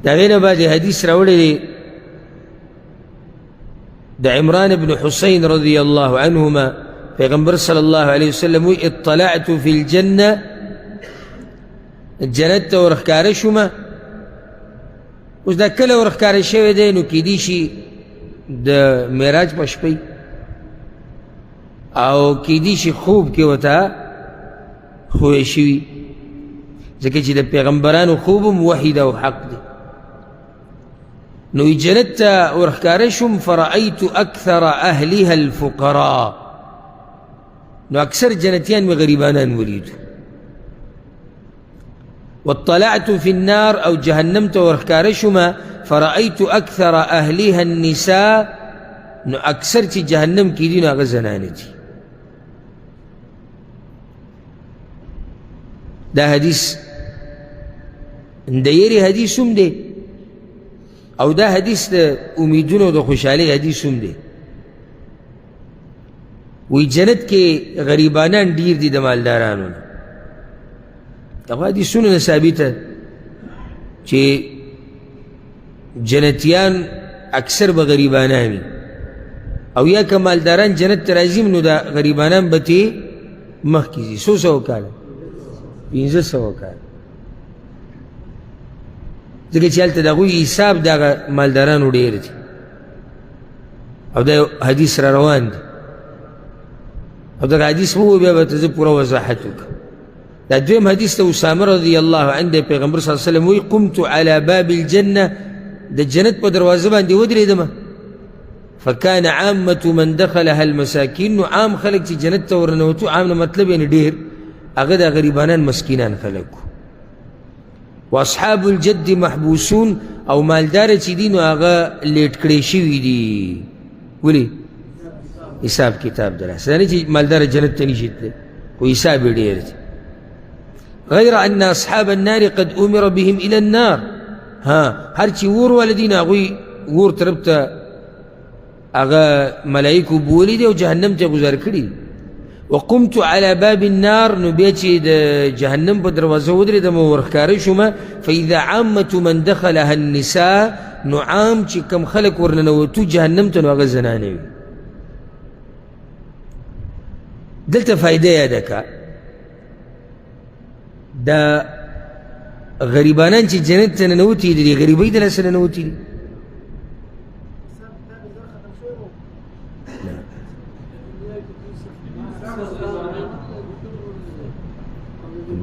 دا غیر بعد حدیث راوڑی دی دا عمران بن حسین رضی اللہ عنہما پیغمبر صلی اللہ علیہ وسلم اطلعت فی الجنہ جنت ورخکار شما اوس دا کله ورخکار شوی دی نو کیدی شي د معراج په شپې او کیدی شي خوب کې وته خوی شوي ځکه چې د پیغمبرانو خوبم وحی ده او حق دی نو جنت ته ورخکاره شم فرأیت اکثر اهلها الفقراء نو اکثر جنتیان مې غریبانان ولیدو واطلعت في النار او جهنم ته ورخکاره شم فرأیت اکثر اهلها النساء نو اکثر چې جهنم کې دي نو هغه زنانې دي دا حدیث د یری حدیث هم دی او دا حدیث د امیدونو د خوشحالی حدیث هم دی وی جنت کې غریبانان ډیر دي د مالدارانو نه دغه حدیثونو نه ثابته چې جنتیان اکثر به غریبانان وي او یا که مالداران جنت ته راځي نو دا غریبانان به ترې مخکې ځي څو سوه کاله 1500 کاله ځکه چې هلته د هغوی حساب دغه مالدارانو ډېر دي او دا حدیث را روان دی او دغه حدیث مو بیا به ته زه پوره وضاحت وکړم دا دویم حدیث ته اسامه رضی الله عنه د پیغمبر صلی الله علیه وسلم وایي قمت علی باب الجنه د جنت په دروازه باندې ودرېدمه فکان عامة من دخلها المساکین نو عام خلک چې جنت ته ورننوتو عام نه مطلب یعنې ډېر هغه د غریبانان مسکینان خلک واصحاب الجد محبوسون او مالدار چې دي نو هغه لیټ کړی شوي دي ولې حساب کتاب دراسه نه چې مالدار جنت ته نشي تللی خو حساب یې ډېر دی غیر ان اصحاب النار قد امر بهم الى النار ها هر چې اور والا دي نو هغوی اور طرف ته هغه ملایکو بولی دي او جهنم ته گذار کړي وقمت على باب النار نو بیا چې د جهنم په دروازه ودرېدم ورښکاره شومه فاذا عامة من دخلها النساء نو عام چې کم خلک ورننوتو جهنم ته نو هغه زنانې وي دلته فایده یاده که دا غریبانان چې جنت ته ننوتي دي غریبۍ دلاسه ننوتي دي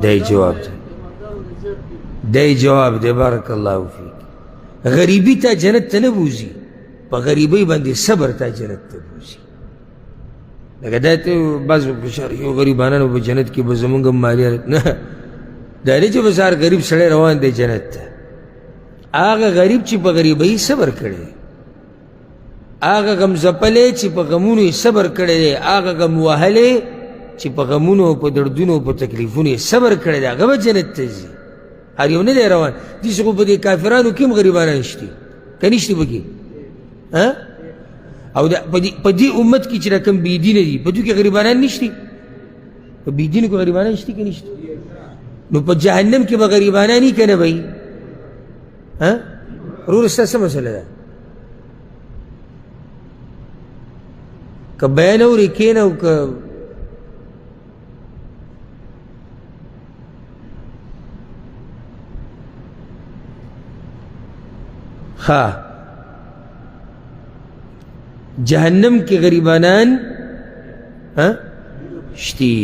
دای جواب دی جواب دی بارک الله فیک غریبی تا جنت ته نه بوزي په غریبۍ باندې صبر تا جنت ته بوزي لکه دا ته بعض یو غریبانانو په جنت کې به زمونږ مالي نه دا دی چې به سهار غریب سړی روان دی جنت ته هغه غریب چې په غریبۍ صبر کړی هغه غم ځپلی چې په غمونو یې صبر کړی دی هغه غم وهلی چې په غمونو په دردونو په تکلیفونو یې صبر کړی دی هغه به جنت ته ځي هر یو نه دی روان داسې خو په دې کافرانو کې هم غریبانان شته که نشته پکې او په دې امت کې چې را کوم بېدینه دي په دوی کې غریبانان نشته په بېدینو کې غریبانان شته که نشته نو په جهنم کې به غریبانان وي که نه به وي ورور ستا څه مسله ده که بیان اورې کښېنه او که جهنم کې غریبانان شتی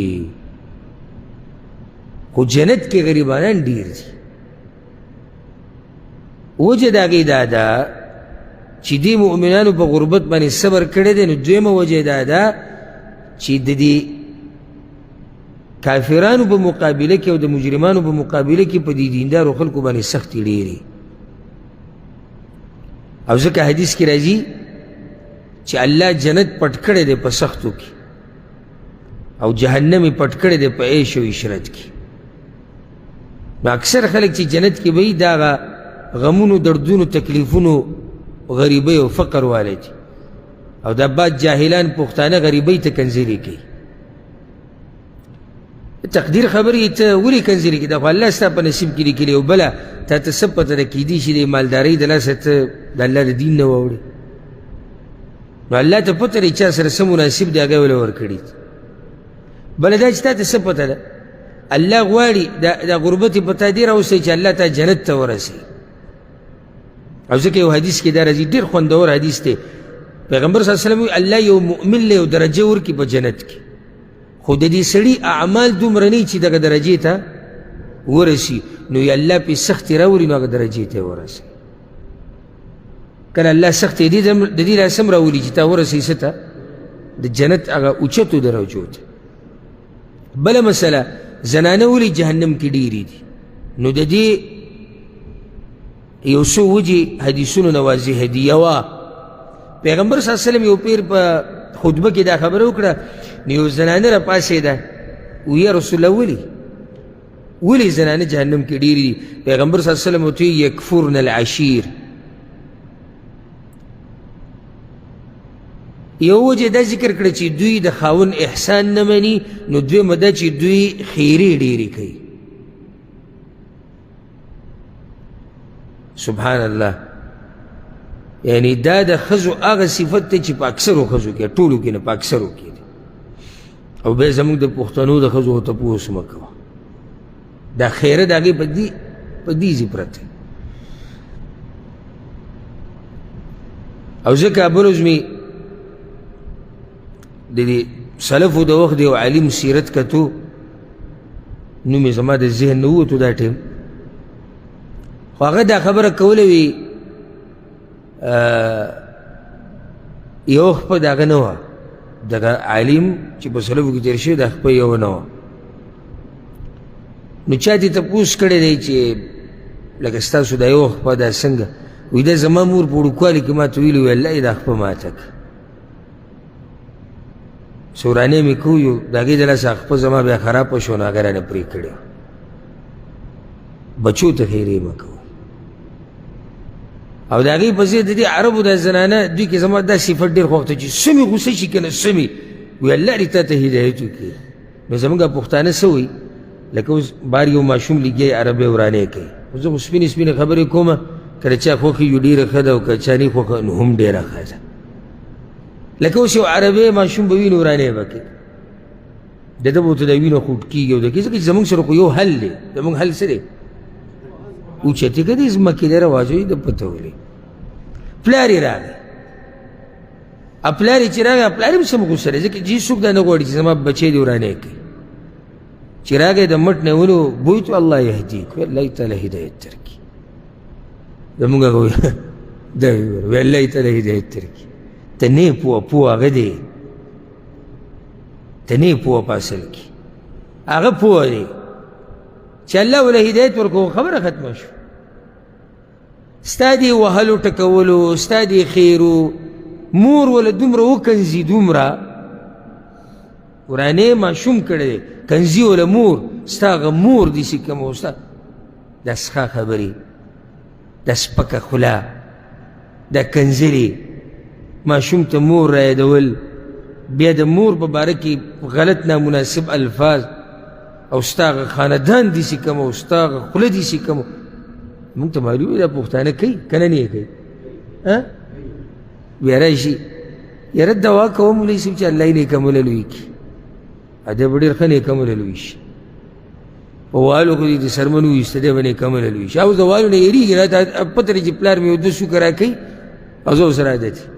خو جنت کې غریبانان ډیر دي وجه د هغې دا ده چې دې مؤمنانو په غربت باندې صبر کړی دی نو دویمه وجه دا ده چې د دې کافرانو په مقابله کې او د مجرمانو په مقابله کې په دې دیندارو خلکو باندې سختې ډېرې او ځکه حدیث کې راځي چې الله جنت پټ کړی دی په سختو کې او جهنم یې پټ کړی دی په عیش او عشرت کې نو اکثر خلک چې جنت کې به وي دا هغه غمونو دردونو تکلیفونو غریبۍ او فقر والی دي او دا بعد جاهلان پښتانه غریبۍ ته کنځلې کوي تقدیر خبرې ته ولې کنځلې کړي دا خو الله ستا په نصیب کې لیکلي او بله تا ته څه پته ده کیدای شي د مالدارۍ د لاسه ته د الله د دین نه واوړې نو الله ته پته دی چا سره څه مناسب دی هغه وله ورکړي بله دا چې تا ته څه پته ده الله غواړي دا غربت یې په تا دې راوستی چې الله تا جنت ته ورسوي او ځکه یو حدیث کې دا راځي ډېر خوندور حدیث دی پیغمبر صلی الله علیه وسلم الله یو مؤمن له یو درجه ورکړي په جنت کې خو د دې سړي اعمال دومره نه چې دغه درجې ته ورسي نو یې الله پې سختې راولي نو هغه درجې ته یې ورسوي کله الله سختې د دې لاسه هم راولي چې تا ورسوي څه ته د جنت هغه اوچتو درجو ته بله مسله زنانه ولې جهنم کې ډېرې دي نو د دې یو څو وجې حدیثونو نه واضحه دي یوه پیغمبر صلی الله علیه وسلم یو پیر په خطبه کې دا خبره وکړه نو یو زنانه راپاڅېده ویې رسول الله ولې زنانه جهنم کې ډېرې دي پیغمبر صلی الله علیه وسلم ورته یکفرن العشیر یو وجه دا ذکر کړه چې دوی د خاوند احسان نه مني نو دویمه دا چې دوی خیرې ډېرې کوي سبحان الله یعنی دا د ښځو هغه صفت دی چې په اکثرو ښځو کې ټولو کې نه په اکثرو کې دی او بیا زموږ د پښتنو د ښځو تپوس مه کوه دا خیره د هغې په دې ځي پرته او ځکه بل ورځ مې د دې سلفو د وخت یو عالم سیرت کتو نوم یې زما د ذهن نه ووتو دا ټیم خو هغه دا خبره کوله وي یو خپه د هغه نه وه دغه عالم چې په سلفو کې تېر شوی دا خپه یو نه وه نو چا دې تپوس کړی دی چې لکه ستاسو دا یو خپه دا څنګه وایي دا زما مور په وړوکوالي کې ما ته ویلي وی الله یې دا خپه ماته کړه سورانې مې کوو د هغې د لاسه خپه زما بیا خرابه شو نو هغه رانه پرې کړې بچو ته خیرې مه کوو او د هغې په ضد د دې عربو دا زنانه دوی کې زما دا صفت ډېر خوښ ته چې سمې غوسه شي که نه سمې وی الله دې تا ته هدایت وکړي نو زموږ پښتانه څه وایي لکه اوس بار یو ماشوم لګیا عربۍ ورانې کوي اوس زه خو سپینې سپینې خبرې کومه که د چا خوښې یو ډېره ښه ده او که چا نه خوښه نو هم ډېره ښه ده لکه اوس یو عربۍ ماشوم به وي نو ورانې به کوي د ده به ورته دا وینه خوټ کېږي او د ځکه چې زموږ سره خو یو حل دی زموږ حل څه دی اوچتې که دې ځمکې دی رواجوي د پته ولې پلار یې راغی پلار یې چې راغی پلار هم سم غوسه دی ځکه چې څوک دا نه غواړي چې زما بچی دې ورانې کوي چې راغی د مټ نه ونیو بوی تو الله یهدیک الله تعالی هدایت درکړي زموږ هغه دا وی الله تعالی هدایت درکړي ته نه پوه هغه دی ته نه پوه په اصل کې هغه پوه دی چې الله وله هدایت ورکوو خبره ختمه شو ستا دې وهلو ټکولو ستا دې خیرو مور وله دومره وکنځي دومره ورانې ماشوم کړی دی کنځي وله مور ستا هغه مور داسې کومه ستا دا څښه خبرې دا سپکه خوله دا کنځلې ماشوم ته مور رایادول بیا د مور په باره کې غلط نامناسب الفاظ او ستا هغه خاندان داسې کومه او ستا هغه خوله داسې کومه مونږ ته معلوم دا پښتانه کوي که نه نه کوي بیا راشي یاره دوا کوه مولوي صاحب چې الله یې نیکمله لوی کړي ادی به ډېر ښه نیکمله لوی شي په والو خو دې د سرمن وویسته دی به نیکمله لوی شي اوس د والو نه یېرېږي راته پته لري چې پلار مې یو دوه سوکه راکوي او زه ورسره عادت یم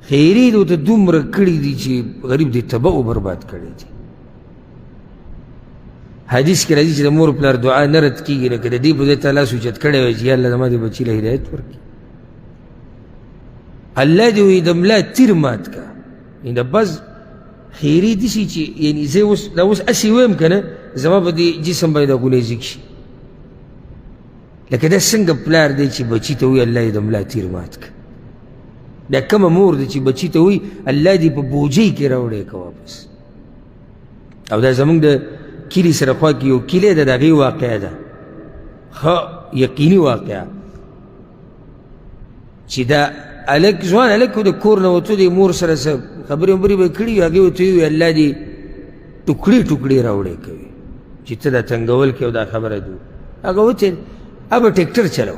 خیرې دې ورته دومره کړي دي چې غریب دې تباه و برباد کړی دي حدیث کې راځي چې د مور پلار دعا نه رد کېږي نه که د دې په ځای ته لاس اوچت کړی وای چې یا الله زما دې بچي له هدایت ورکړي الله دې وایي د ملا تیر مات که یعنې د بس خیرې داسې چې یعنې زه دا اوس هسې ویم که نه زما په دې جسم باندې دا ګونیزیک شي لکه دا څنګه پلار دی چې بچي ته وایي الله دې د ملا تیر مات که دا کومه مور دی چې بچي ته وایي الله دې په بوجۍ کې راوړی که واپس او دا زموږ د کلي سره خوا کې یو کلی ده د هغې واقعه ده ښه یقیني واقعه چې دا هلک ځوان هلک د کور نه وتو د مور سره څه خبرې وبرې به یې کړي وي هغې ورته ویي الله دې ټوکړي ټوکړي راوړې کوي چې ته دا تنګول کې او دا خبره دو هغه وتې अब ट्रैक्टर चलो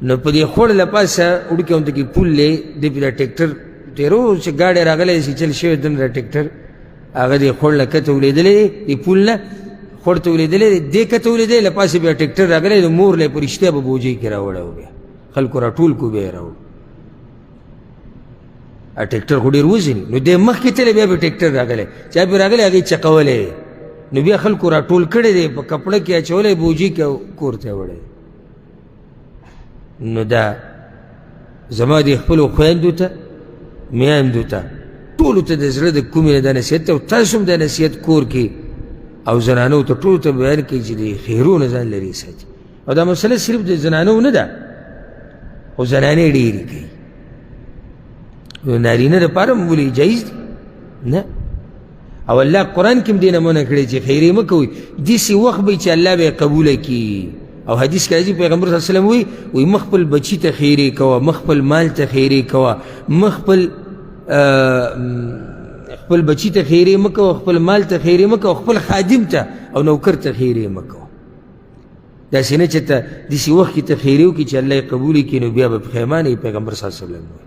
न पदे खोड़ लपासा उड़ के उनके पुल ले दे पिला ट्रैक्टर तेरो से गाड़ी रागले सी चल शेव दन रा ट्रैक्टर आगे दे खोड़ लका तो ले दले ये पुल ना खोड़ तो ले दले दे का तो ले दे लपासे पे ट्रैक्टर रागले तो मोर ले परिश्ते अब बोझे के रावड़ा हो गया खल को राटूल को बे राव आ ट्रैक्टर खोड़ी रोज नहीं नो दे मख के चले बे ट्रैक्टर रागले चाहे पे रागले आगे चकावले نو بیا خلکو راټول کړی دی په کپړه کې اچولی بوجي کې کور ته وړی نو دا زما د خپلو خویندو ته میاندو ته ټولو ته د زړه د کومې نه دا نصیحت ته او تاسو هم دا نصیحت کور کې او زنانو ته ټولو ته بیان کوي چې د خیرو نه ځان لرې ساتي او دا مسله صرف د زنانو نه ده خو زنانې ډېرې کوي نو نارینه دپاره هم ولې جایز دي نه او الله قرآن کې هم دې نه منع کړی چې خیرې مه کوئ داسې وخت به چې الله به یې قبوله کړي او حدیث کې راځي پیغمبر صلی الله علیه وسلم وایي مه خپل بچي ته خیرې کوه مه خپل مال ته خیرې کوه مه خپل بچي ته خیرې مه کوه خپل مال ته خیرې مه کوه خپل خادم ته او نوکر ته خیرې مه کوه داسې نه چې ته داسې وخت کې ته خیرې وکړي چې الله یې قبول کړي نو بیا به پښیمانه یې پیغمبر صلی الله علیه وسلم وایي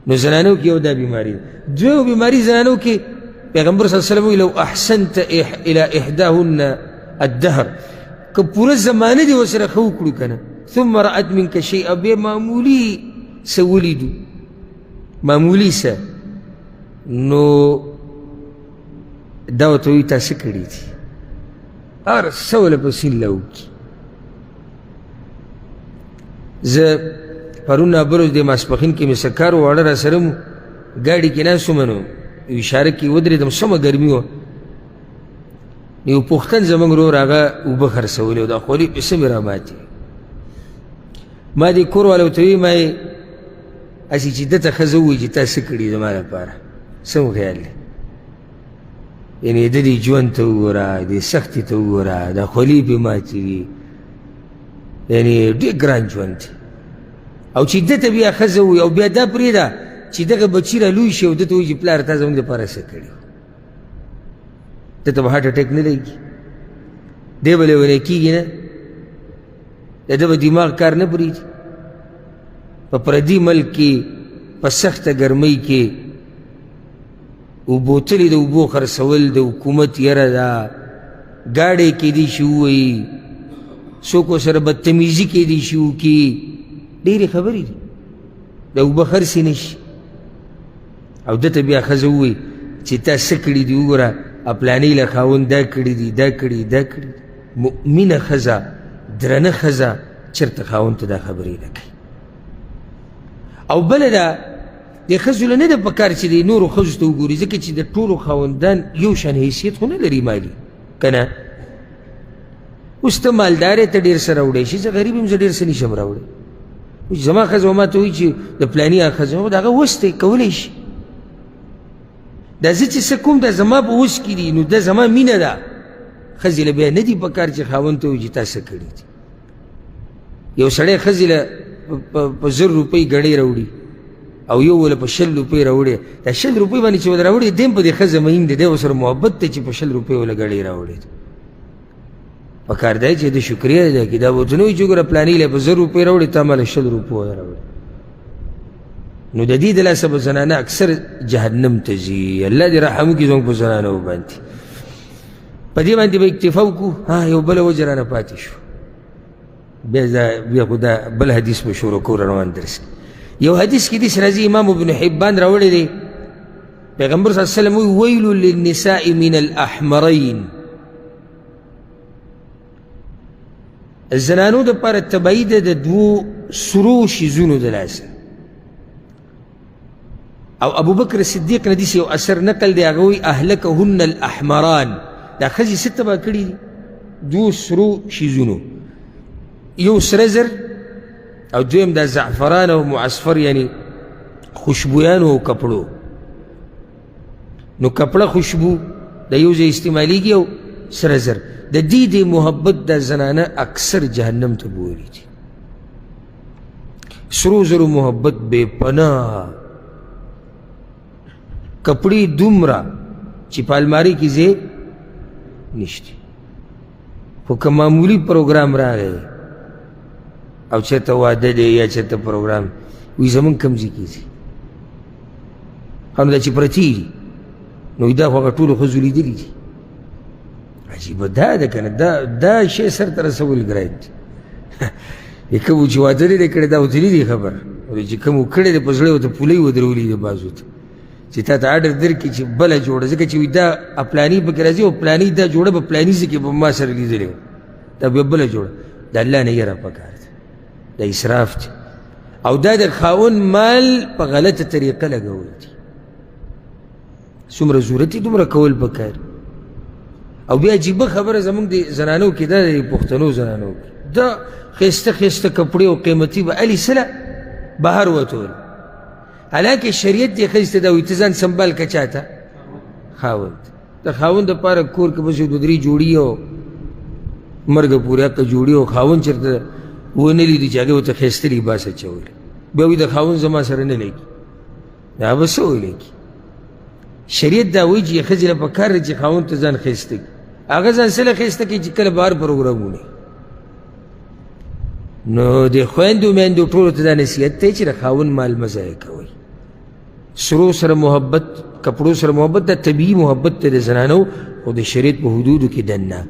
نو زنانو کې یو دا بیماري ده دویمه بیماري زنانو کې پیغمبر صلی اللہ علیہ وسلم لو احسنت الى احداهن الدهر که پورا زمانه دی وسره خو کړو کنه ثم رأت منك شيئا به معمولی سولیدو معمولی سه نو دا ورته وایي تاسې کړي دي هر څه وله پسې لوکي زه پرون نابروز د ماسپښین کې مې سکار واړه را سره مو ګاډي کې ناست وم نو اشاره کې ودرېدم سمه ګرمي وه یو پوښتن زموږ ورور هغه اوبه خرڅولې و دا خولې پیسې مې راماتې ما دې کور والا ورته وایي ما یې هسې چې ده ته ښځه ووایي چې تا څه کړي زما لپاره څه مو خیال دی یعنې د دې ژوند ته وګوره دې سختي ته وګوره دا خولې پې ماتې وي یعنې ډېر ګران ژوند دی او چې ده ته بیا ښځه ووایي او بیا دا پرېږده چې دغه بچی را لوی شي او ده ته وایي چې پلار تا زموږ دپاره څه کړي ده ته به هارټ اټیک نه لګي دی به لیونی کېږي نه د ده به دماغ کار نه پرېږدي په پردي ملک کې په سخته ګرمۍ کې بوتلې د اوبو خرڅول د حکومت یره ده ګاډی کېدی شي ووایي څوک ورسره بدتمیزي کېدی شي وکړي ډېرې خبرې دي د اوبه خرڅې نه شي او ده ته بیا ښځه ووایي چې تا څه کړي دي وګوره پلانۍ له خاوند دا کړي دي دا کړي دا کړي مؤمنه ښځه درنه ښځه چېرته خاوند ته دا خبرې نه کوي او بله ده دې ښځو له نه ده پکار چې د نورو ښځو ته وګوري ځکه چې د ټولو خاوندان یو شان حیثیت خو نه لري مالي که نه اوس ته مالدار یې ته ډېر څه راوړی شي زه غریب یم زه ډېر څه نشم راوړی زما ښځه ما ته وایي چې د پلاني هغه ښځه د هغه وس دی کولی شي دا زه چې څه کوم دا زما په وس کې دي نو دا زما مینه ده ښځې له بیا نه دي پکار چې خاوند ته وایي چې تا څه کړي دي یو سړی ښځې له په 1000 روپۍ ګړۍ راوړي او یو له په 100 روپۍ راوړي دا 100 روپۍ باندې چې ول راوړي دی هم په دې ښځه مین دی دی ورسره محبت دی چې په 100 روپۍ وله ګړۍ راوړي پکار دی چې د شکریه ادا کړي دا ورته نه وایي چې ګوره پلاني له په 1000 روپۍ راوړي تا ما له 100 روپۍ راوړي نو د دې د لاسه به زنانه اکثر جهنم ته ځي الله دې رحم وکړي زموږ په زنانو باندې په دې باندې به اکتفا وکړو یو بله وجه رانه پاتې شو بیا خو دا بل حدیث به شروع کړو روان درس یو حدیث کې داسې راځي امام ابن حبان راوړی دی پیغمبر صلی الله علیه وسلم وایي ویل للنساء من الاحمرین زنانو دپاره تبعید د دوو سرو شیزونو د لاسه او ابو بکر صدیق نه داسې یو اثر نقل دی هغه وایي اهلکهن الاحمران دا ښځې څه تباه کړي دي دوو سرو شیزونو یو سره زر او دویم دا زعفران او معصفر یعنی خوشبویانو او کپړو نو کپړه خوشبو د یو ځای استعمالیږي او سره زر د دې د محبت دا زنانه اکثر جهنم ته بولي دي سرو زرو محبت بے پناه کپړې دومره چې په الماري کې ځای نشته. خو که معمولی پروګرام راغی او چېرته واده دی یا چېرته پروګرام وایي زمونږ کوم ځای کې ځي نو دا چې پرتې دي نو دا خو هغه ټولو ښځو لیدلي دي. عجیبه دا ده که نه دا شی سر ته رسول ګران دي. کوم چې واده نه دی کړی دا ورته نه دي خبر، چې کوم کړی دی په زړه ورته پولۍ ودرولي دي بازو ته چې تا ته آډر درکړي چې بله جوړه، ځکه چې دا پلاني پکې راځي او پلاني دا جوړه به پلاني ځای کې به ما سره لیدلې وه، دا بیا بله جوړه. د الله نه یره پکار ده، دا اسراف دی او دا د خاوند مال په غلطه طریقه لګول دي. څومره ضرورت یې دومره کول پکار. او بیا عجیبه خبره زمونږ د زنانو کې دا د پښتنو زنانو کې دا ښایسته ښایسته کپړې او قیمتي به الې سله بهر وتول، حالانکه شریعت دې ښایسته دا وایي ته ځان سنبال که چا ته خاوند. د خاوند دپاره کور کې بس یو دوه درې جوړي او مرګه پورې حقه جوړي او خاوند چېرته ونه لیدي چې هغې ورته ښایسته لباس اچولی، بیا وایي د خاوند زما سره نه لګي، دا به څه ولیکي؟ شریعت دا وایي چې ښځې له پکار دی چې خاوند ته ځان ښایسته کړي، هغه ځان سله ښایسته کړي چې کله بهر پروګرامونه. نو د خویندو میندو ټولو ته دا نصیحت دی چې د خاوند مال مه ضایع کوئ. سرو سره محبت، کپړو سره محبت دا طبیعي محبت دی د زنانو، خو د شریعت په حدودو کې دننه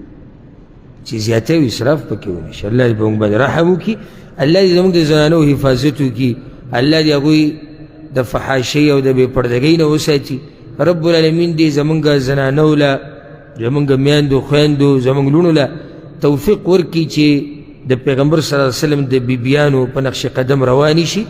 چې زیاتی او اسراف پکې ونه شي. الله دې په موږ باندې رحم وکړي، الله دې زموږ د زنانو حفاظت وکړي، الله دې هغوی د فحاشۍ او د بې پردګۍ نه وساتي. رب العالمین دې زمونږ زنانو له، زمونږ میندو خویندو زمونږ لوڼو له توفیق ورکړي چې د پیغمبر صلی الله علیه وسلم د بیبیانو په نقش قدم روانې شي